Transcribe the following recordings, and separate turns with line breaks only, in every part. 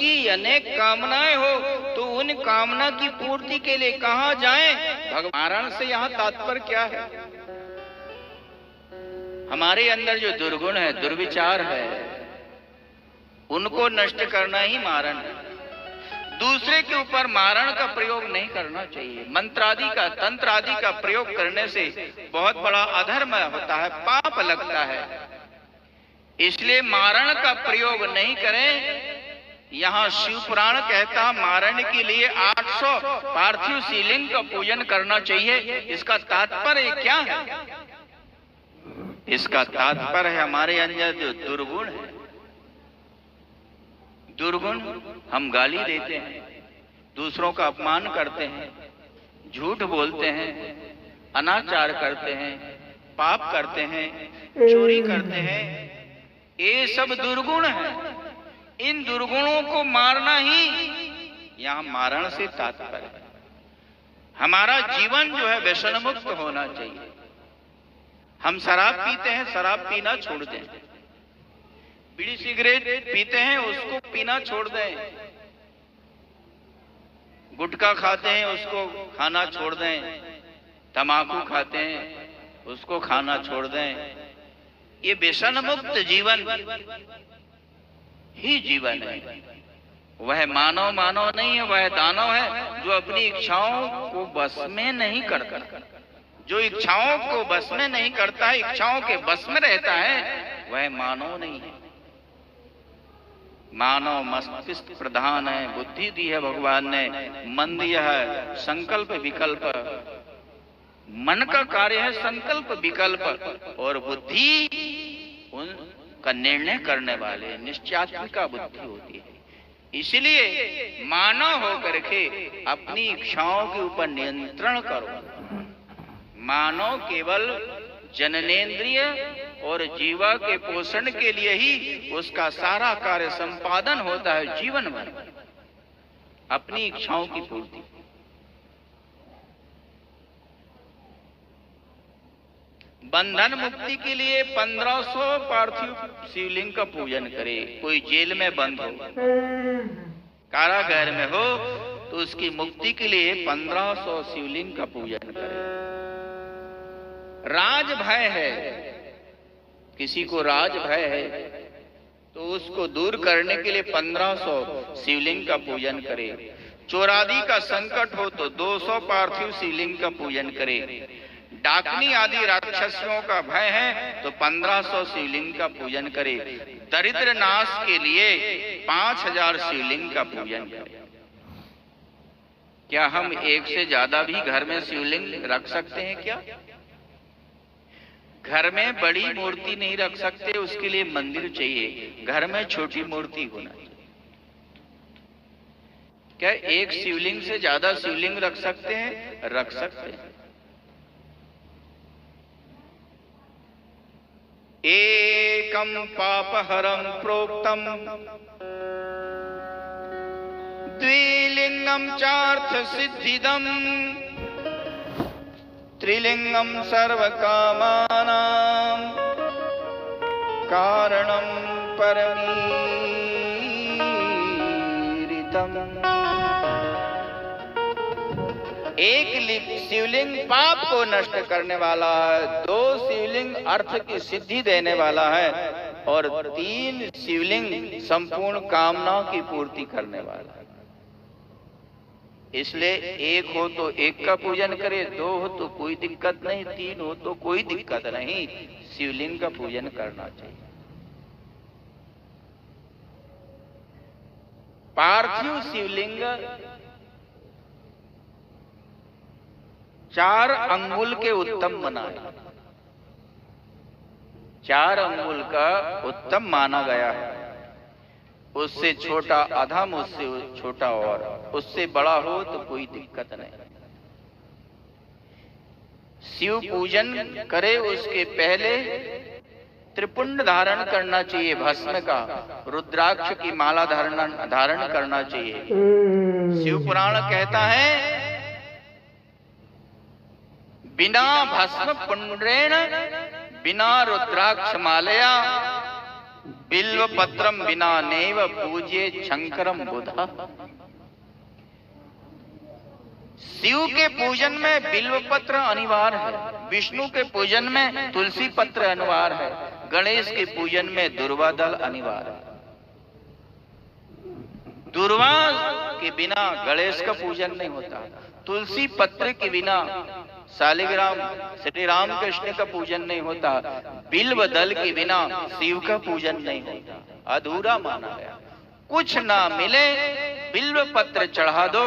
की अनेक कामनाएं हो तो उन कामना की पूर्ति के लिए कहां जाएं? भगवान से यहाँ तात्पर्य क्या है? हमारे अंदर जो दुर्गुण है, दुर्विचार है, उनको नष्ट करना ही मारण है। दूसरे के ऊपर मारण का प्रयोग नहीं करना चाहिए। मंत्र आदि का, तंत्र आदि का प्रयोग करने से बहुत बड़ा अधर्म होता है, पाप लगता है। इसलिए मारण का प्रयोग नहीं करें। यहाँ शिव पुराण कहता मारण के लिए 800 पार्थिव शिवलिंग का पूजन करना चाहिए। इसका तात्पर्य क्या है? इसका तात्पर्य है हमारे अंदर जो दुर्गुण है, दुर्गुण, हम गाली देते हैं, दूसरों का अपमान करते हैं, झूठ बोलते हैं, अनाचार करते हैं, पाप करते हैं, चोरी करते हैं, ये सब दुर्गुण है। इन दुर्गुणों को मारना ही यहाँ मारण से तात्पर्य है। हमारा जीवन जो है व्यसन मुक्त होना चाहिए। हम शराब पीते हैं, शराब पीना छोड़ दें। बीड़ी सिगरेट पीते हैं, उसको पीना छोड़ दें। गुटखा खाते हैं, उसको खाना छोड़ दें। तंबाकू खाते हैं, उसको खाना छोड़ दें। ये व्यसन मुक्त जीवन ही जीवन है। वह मानव मानव नहीं है, वह दानव है जो अपनी इच्छाओं को बस में नहीं करता। जो इच्छाओं को बस में नहीं करता है, इच्छाओं के बस में रहता है, वह मानव नहीं है। मानव मस्तिष्क प्रधान है, बुद्धि दी है भगवान ने, मन दिया है, संकल्प विकल्प। मन का कार्य है संकल्प विकल्प, और बुद्धि उनका निर्णय करने वाले निश्चयात्मिका बुद्धि होती है। इसलिए मानव होकर के अपनी इच्छाओं के ऊपर नियंत्रण करो। मानव केवल जननेन्द्रिय और जीवा के पोषण के लिए ही उसका सारा कार्य संपादन होता है जीवन भर, अपनी इच्छाओं की पूर्ति। बंधन मुक्ति के लिए 1500 पार्थिव शिवलिंग का पूजन करे। कोई जेल में बंद हो, कारागार में हो, तो उसकी मुक्ति के लिए 1500 शिवलिंग का पूजन करे। राज भय है, किसी को राज भय है तो उसको दूर करने के लिए 1500 शिवलिंग का पूजन करे। चोरादि का संकट हो तो 200 पार्थिव शिवलिंग का पूजन करे। डाकनी आदि राक्षसियों का भय है तो 1500 शिवलिंग का पूजन करे। दरिद्र नाश के लिए 5000 शिवलिंग का पूजन करे। क्या हम एक से ज्यादा भी घर में शिवलिंग रख सकते हैं? क्या घर में बड़ी मूर्ति नहीं रख सकते? उसके लिए मंदिर चाहिए। घर में छोटी मूर्ति होना चाहिए। क्या एक शिवलिंग से ज्यादा शिवलिंग रख सकते हैं? रख सकते हैं। एकम पापहरम प्रोक्तम द्विलिंगम चार्थ सिद्धिदम त्रिलिंगम सर्वकामानां कारणम परमीरितम। एक शिवलिंग पाप को नष्ट करने वाला है, 2 शिवलिंग अर्थ की सिद्धि देने वाला है, और 3 शिवलिंग संपूर्ण कामनाओं की पूर्ति करने वाला है। इसलिए एक हो तो एक का पूजन करे, 2 हो तो कोई दिक्कत नहीं, 3 हो तो कोई दिक्कत नहीं, शिवलिंग का पूजन करना चाहिए। पार्थिव शिवलिंग 4 अंगुल के उत्तम बनाए। 4 अंगुल का उत्तम माना गया है। उससे छोटा अधम, उससे छोटा और उससे बड़ा हो तो कोई दिक्कत नहीं। शिव पूजन करे उसके पहले त्रिपुंड धारण करना चाहिए, भस्म का, रुद्राक्ष की माला धारण करना चाहिए। शिव पुराण कहता है बिना भस्म पुंड्रेण बिना रुद्राक्ष मालया बिल्व पत्रम बिना नैव पूज्ये शंकरम बुधा। शिव के पूजन में बिल्व पत्र अनिवार्य है, विष्णु के पूजन में तुलसी पत्र अनिवार्य है, गणेश के पूजन में दुर्वा दल अनिवार्य है। दुर्वा के बिना गणेश का पूजन नहीं होता, तुलसी पत्र के बिना शालिग्राम श्री राम कृष्ण का पूजन नहीं होता, बिल्व दल के बिना शिव का पूजन नहीं होता, अधूरा माना गया। कुछ ना मिले बिल्व पत्र चढ़ा दो,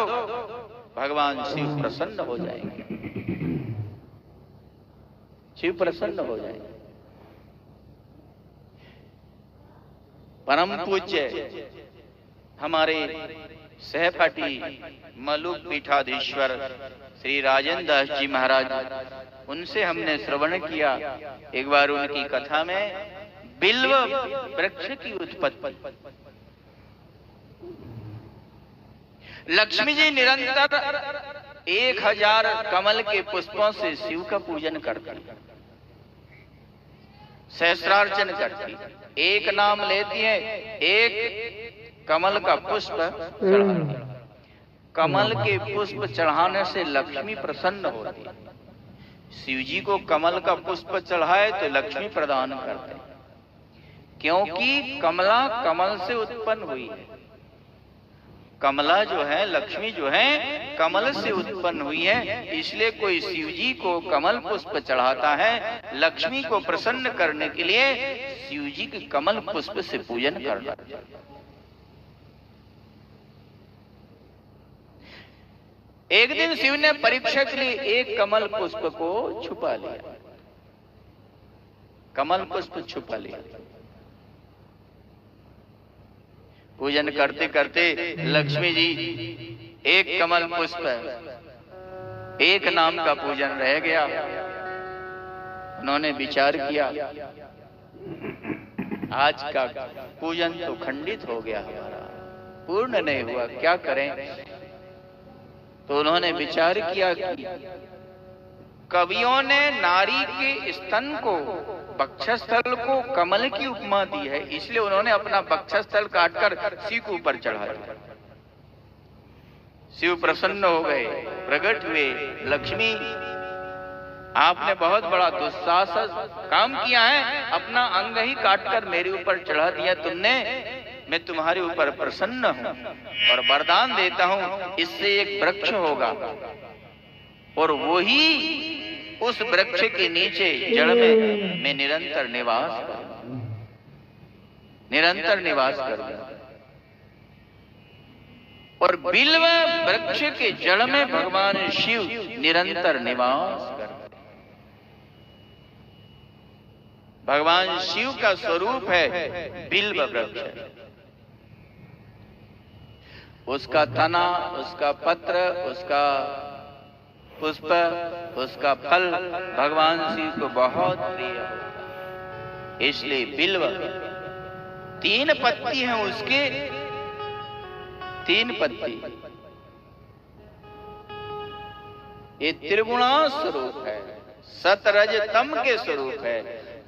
भगवान शिव प्रसन्न हो जाएंगे, शिव प्रसन्न हो जाएंगे। परम पूज्य हमारे सहपाठी मलुक पीठाधीश्वर श्री राजेंद्र दास जी महाराज, उनसे हमने श्रवण किया एक बार उनकी कथा में बिल्व वृक्ष की उत्पत्ति। लक्ष्मी जी निरंतर 1000 कमल के पुष्पों से शिव का पूजन करती, सहस्रार्चन करती, एक नाम लेती है, एक कमल का पुष्प चढ़ाती। कमल के पुष्प चढ़ाने से लक्ष्मी प्रसन्न होती है। शिव जी को कमल का पुष्प चढ़ाए तो लक्ष्मी प्रदान करते, क्योंकि कमला कमल से उत्पन्न हुई है। कमला जो है, लक्ष्मी जो है, कमल से उत्पन्न हुई है, इसलिए कोई शिव जी को कमल पुष्प चढ़ाता है, लक्ष्मी को प्रसन्न करने के लिए शिव जी के कमल पुष्प से पूजन करना चाहिए। एक दिन शिव ने परीक्षा के लिए एक कमल पुष्प को छुपा लिया, कमल पुष्प छुपा लिया। पूजन करते करते लक्ष्मी जी एक कमल पुष्प, एक नाम का पूजन रह गया। उन्होंने विचार किया, आज का पूजन तो खंडित हो गया, हमारा पूर्ण नहीं हुआ, क्या करें। तो उन्होंने विचार किया कि कवियों ने नारी के स्तन को, वक्षस्थल को कमल की उपमा दी है, इसलिए उन्होंने अपना वक्षस्थल काटकर शिव के ऊपर चढ़ा दिया। शिव प्रसन्न हो गए, प्रकट हुए, लक्ष्मी आपने बहुत बड़ा दुस्साहस काम किया है, अपना अंग ही काटकर मेरे ऊपर चढ़ा दिया तुमने, मैं तुम्हारे ऊपर प्रसन्न हूं और वरदान देता हूं, इससे एक वृक्ष होगा और वही उस वृक्ष के नीचे जड़ में मैं निरंतर निवास करूंगा, निरंतर निवास करूंगा। और बिल्व वृक्ष के जड़ में भगवान शिव निरंतर निवास करते। भगवान शिव का स्वरूप है बिल्व वृक्ष। उसका तना, उसका पत्र, उसका पुष्प, उसका फल भगवान शिव को बहुत प्रिय होता, इसलिए बिल्व 3 पत्ती हैं उसके, 3 पत्ती। ये त्रिगुणा स्वरूप है, सतरज तम के स्वरूप है।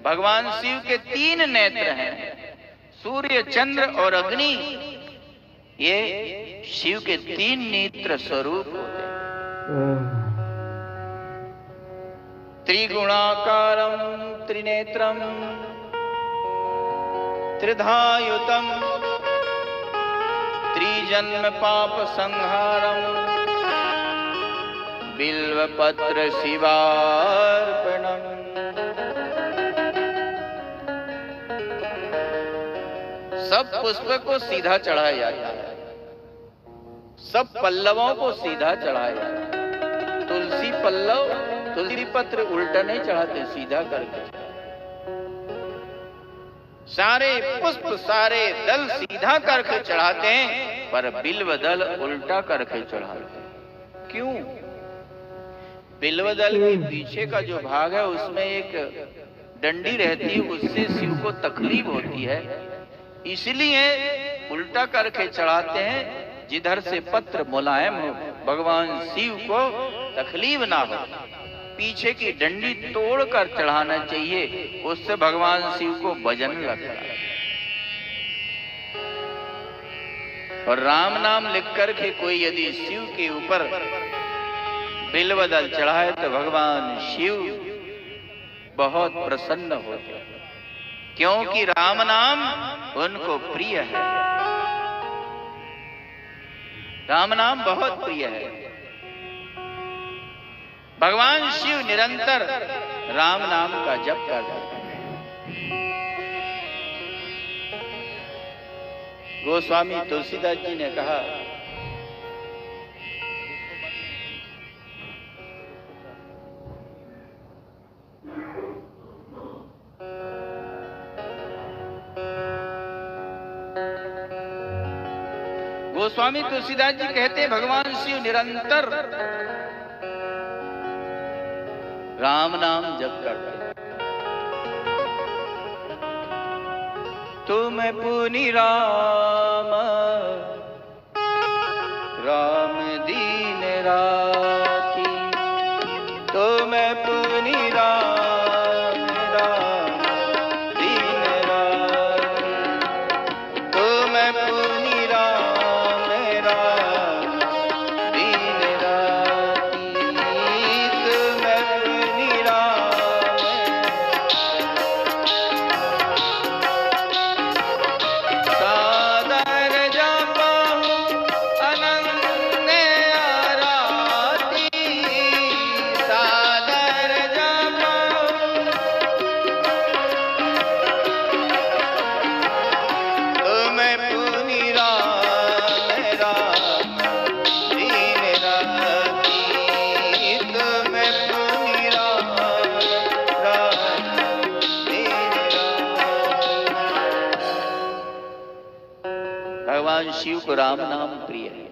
भगवान शिव के 3 नेत्र हैं, सूर्य, चंद्र और अग्नि। ये शिव के 3 नेत्र स्वरूप होते हैं। त्रिगुणाकारं त्रिनेत्रं त्रिधायुतं त्रिजन्म पाप संहारं बिल्वपत्र शिवार्पणम्। सब पुष्प को सीधा चढ़ाया जाता है, सब पल्लवों को सीधा चढ़ाया जाता है। तुलसी पल्लव, तुलसी पत्र उल्टा नहीं चढ़ाते, सीधा करके। सारे पुष्प, सारे दल सीधा करके चढ़ाते हैं, पर बिल्व दल उल्टा करके चढ़ाते हैं। क्यों? बिल्व दल के पीछे का जो भाग है उसमें एक डंडी रहती है, उससे शिव को तकलीफ होती है, इसलिए उल्टा करके चढ़ाते हैं, जिधर से पत्र मुलायम हो, भगवान शिव को तकलीफ ना हो। पीछे की डंडी तोड़कर चढ़ाना चाहिए, उससे भगवान शिव को वजन लगता है। और राम नाम लिख करके कोई यदि शिव के ऊपर बिल्वदल चढ़ाए तो भगवान शिव बहुत प्रसन्न होते हैं, क्योंकि राम नाम उनको प्रिय है। राम नाम बहुत प्रिय है। भगवान शिव निरंतर राम नाम का जप करते हैं। गोस्वामी तुलसीदास जी ने कहा, गोस्वामी तुलसीदास जी कहते हैं भगवान शिव निरंतर राम नाम जप करते हैं। तुम पुनि राम राम दीन राखी, तुम पुनि राम राम दीन राखी, तुम पुनि राम राम दीन राखी, तुम पुनि राम सादर जपहु अनन्य आराती, सादर जपहु तुम पुनि राम राम दीन राखी, तुम पुनि राम राम दीन राखी। भगवान शिव को राम नाम प्रिय है।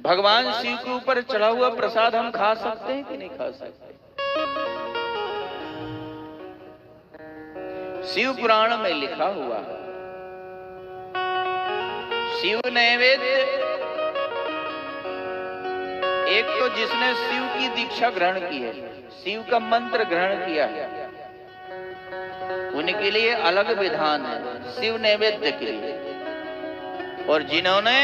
भगवान शिव के ऊपर चढ़ा हुआ प्रसाद हम खा सकते हैं कि नहीं खा सकते? शिव पुराण में लिखा हुआ, शिव नैवेद्य, एक तो जिसने शिव की दीक्षा ग्रहण की है, शिव का मंत्र ग्रहण किया है, उनके लिए अलग विधान है शिव नैवेद्य के लिए। और जिन्होंने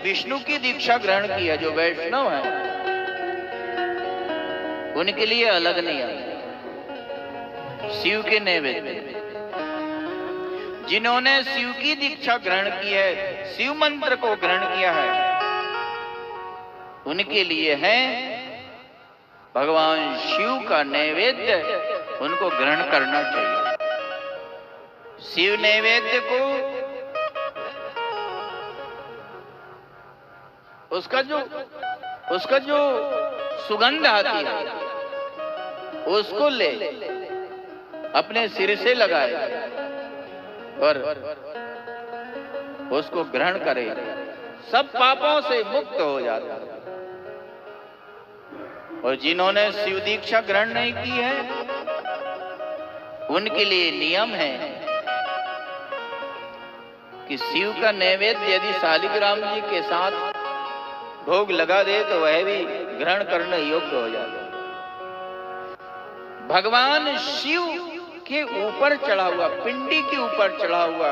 विष्णु की दीक्षा ग्रहण की है, जो वैष्णव है, उनके लिए अलग नहीं है शिव के नैवेद्य। जिन्होंने शिव की दीक्षा ग्रहण की है, शिव मंत्र को ग्रहण किया है, उनके लिए है भगवान शिव का नैवेद्य, उनको ग्रहण करना चाहिए। शिव नैवेद्य को उसका जो सुगंध आती है, उसको ले अपने सिर से लगाए और उसको ग्रहण करे, सब पापों से मुक्त हो जाता है। और जिन्होंने शिव दीक्षा ग्रहण नहीं की है, उनके लिए नियम है कि शिव का नैवेद्य यदि शालिग्राम जी के साथ भोग लगा दे तो वह भी ग्रहण करने योग्य हो जाता है। भगवान शिव के ऊपर चढ़ा हुआ, पिंडी के ऊपर चढ़ा हुआ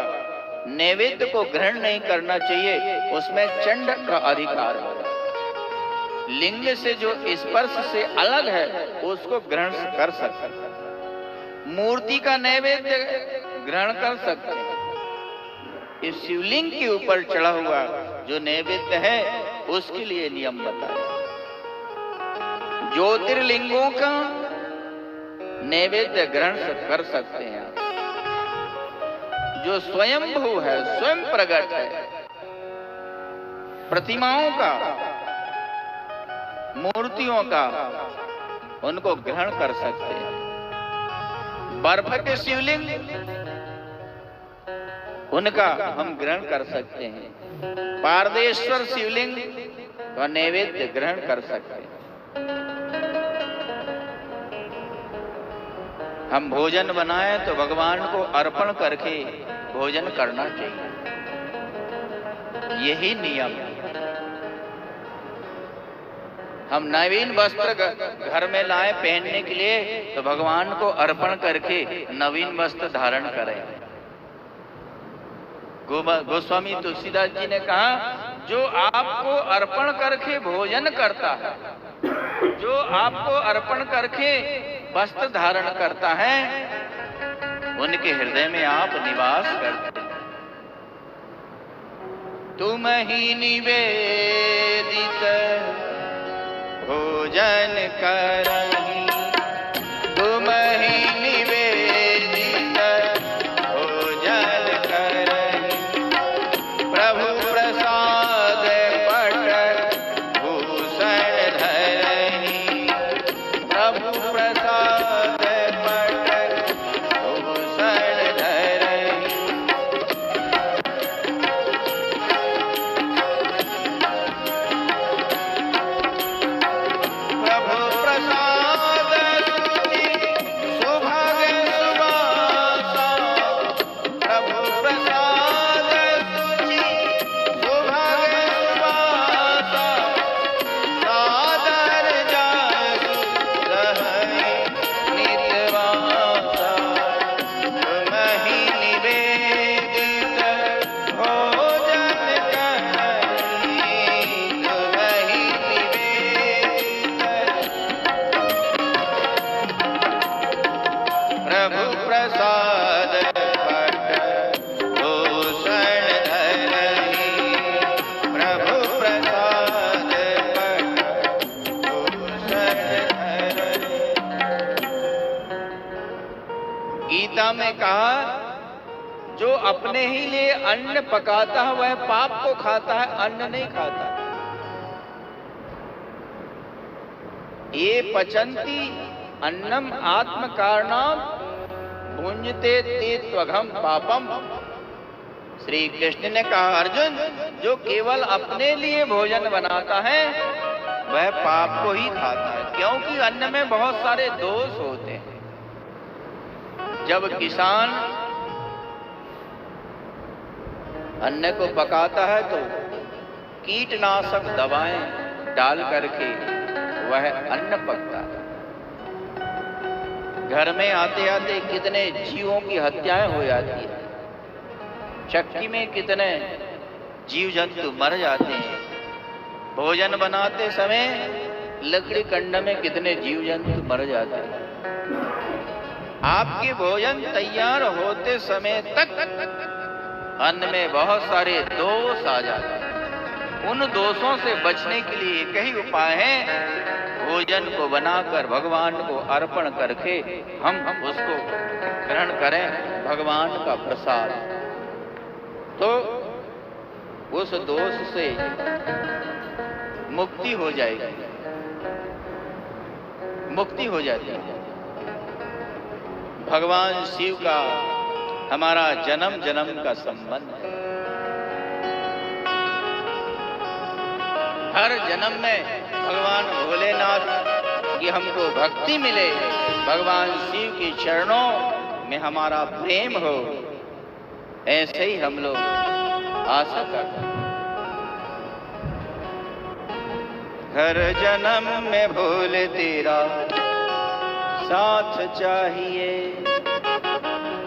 नैवेद्य को ग्रहण नहीं करना चाहिए, उसमें चंड का अधिकार है। लिंग से जो स्पर्श से अलग है उसको ग्रहण कर सकते हैं। मूर्ति का नैवेद्य ग्रहण कर सकते हैं। इस शिवलिंग के ऊपर चढ़ा हुआ जो नैवेद्य है उसके लिए नियम बताया। ज्योतिर्लिंगों का नैवेद्य ग्रहण कर सकते हैं। जो स्वयंभू है, स्वयं प्रकट है, प्रतिमाओं का, मूर्तियों का, उनको ग्रहण कर सकते हैं। बर्फ के शिवलिंग, उनका हम ग्रहण कर सकते हैं। पारदेश्वर शिवलिंग का नैवेद्य ग्रहण कर सकते हैं। हम भोजन बनाए तो भगवान को अर्पण करके भोजन करना चाहिए, यही नियम है। हम नवीन वस्त्र घर में लाए पहनने के लिए तो भगवान को अर्पण करके नवीन वस्त्र धारण करें। गोस्वामी तुलसीदास जी ने कहा, जो आपको अर्पण करके भोजन करता है, जो आपको अर्पण करके वस्त्र धारण करता है, उनके हृदय में आप निवास करते। तुम ही निवेदित भोजन करहि, तुम ही निवेदित भोजन करहि, प्रभु प्रसाद पट भूषण धरहि, प्रभु प्रसाद पट भूषण धरहि। प्रभु प्रसाद सुचि सुभग सुवासा, प्रभु प्रसाद सुचि सुभग सुवासा, सादर जासु रहहि नितवासा। तुम ही निवेदित भोजन करहि, तुम ही निवेदित प्रभु प्रसाद पट भूषण धरहि, प्रभु प्रसाद पट भूषण धरहि। गीता में कहा, जो अपने ही लिए अन्न पकाता है वह पाप को खाता है, अन्न नहीं खाता। ये पचंती अन्नम आत्म कारणाम भुंजते ते त्वघम पापम। श्री कृष्ण ने कहा, अर्जुन, जो केवल अपने लिए भोजन बनाता है वह पाप को ही खाता है, क्योंकि अन्न में बहुत सारे दोष होते हैं। जब किसान अन्न को पकाता है तो कीटनाशक दवाएं डाल करके वह अन्न पकता है। घर में आते आते कितने जीवों की हत्याएं हो जाती है, चक्की में कितने जीव जंतु मर जाते हैं, भोजन बनाते समय लकड़ी कंड में कितने जीव जंतु मर जाते हैं। आपके भोजन तैयार होते समय तक अन्न में बहुत सारे दोष आ जाते हैं। उन दोषों से बचने के लिए एक ही उपाय है, भोजन को बनाकर भगवान को अर्पण करके हम उसको ग्रहण करें, भगवान का प्रसाद, तो उस दोष से मुक्ति हो जाएगी, मुक्ति हो जाती है। भगवान शिव का हमारा जन्म जन्म का संबंध है। हर जन्म में भगवान भोलेनाथ की हमको भक्ति मिले, भगवान शिव की चरणों में हमारा प्रेम हो, ऐसे ही हम लोग आशा करते हैं। हर जन्म में भोले तेरा साथ चाहिए।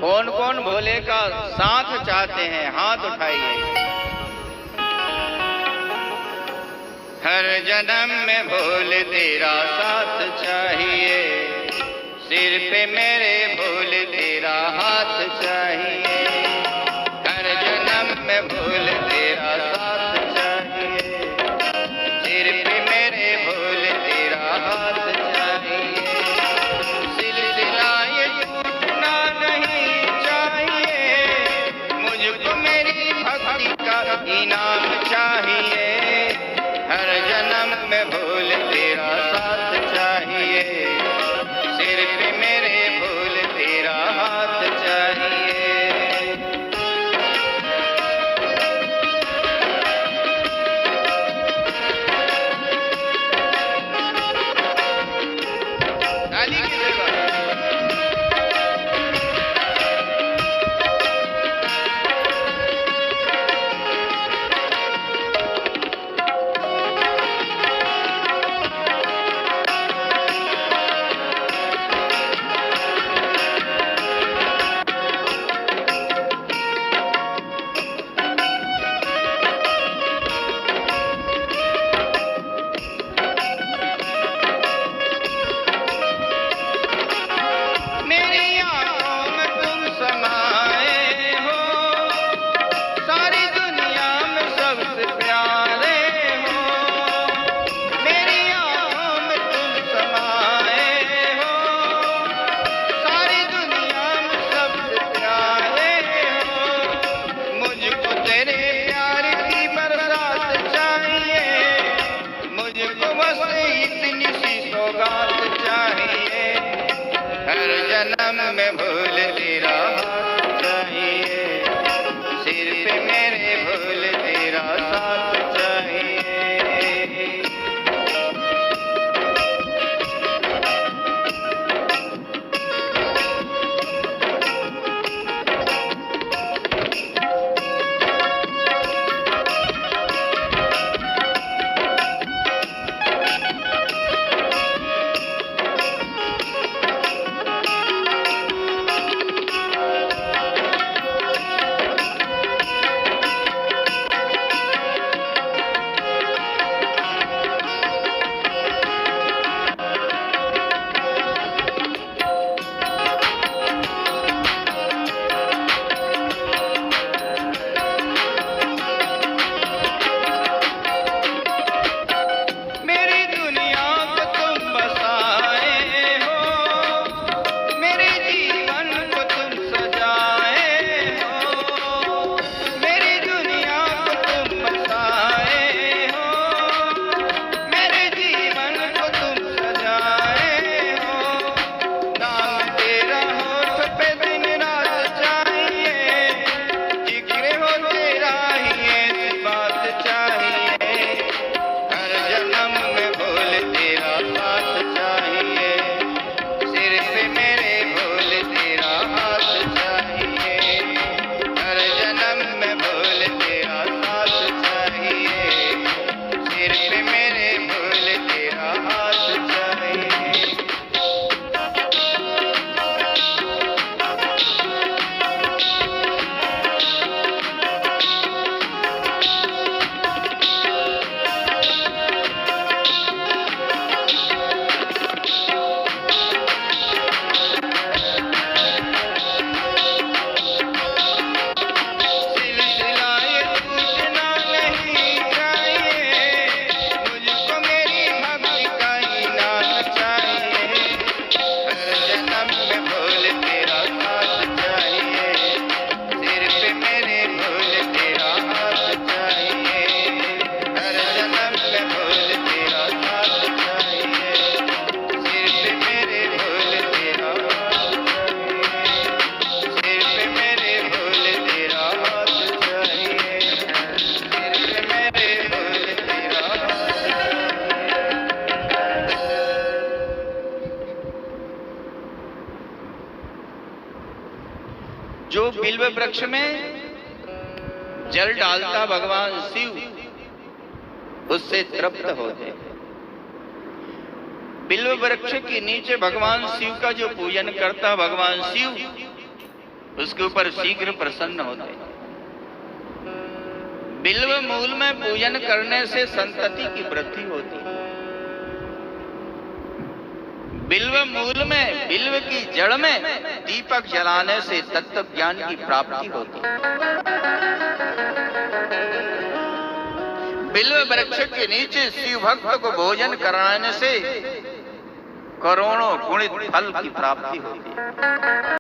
कौन कौन भोले का साथ चाहते हैं, हाथ उठाइए। हर जन्म में भोले तेरा साथ चाहिए, सिर पे मेरे भोले तेरा हाथ चाहिए। हर जन्म में भोले तेरा साथ चाहिए, सिर पे मेरे भोले तेरा हाथ चाहिए। सिलसिलाए टूटना नहीं चाहिए, मुझको मेरी भक्ति का इनाम चाहिए। हर जन्म में भोले तेरा साथ चाहिए, सिर पे मेरे भोले तेरा हाथ चाहिए। ताली की जगह वृक्ष में जल डालता भगवान शिव, उससे तृप्त होते। बिल्व वृक्ष के नीचे भगवान शिव का जो पूजन करता भगवान शिव, उसके ऊपर शीघ्र प्रसन्न होते। बिल्व मूल में पूजन करने से संतति की वृद्धि होती है। बिल्व मूल में, बिल्व की जड़ में दीपक जलाने से तत्व ज्ञान की प्राप्ति होती है। बिल्व वृक्ष के नीचे शिव भक्त को भोजन कराने से करोड़ों गुणित फल की प्राप्ति होती है।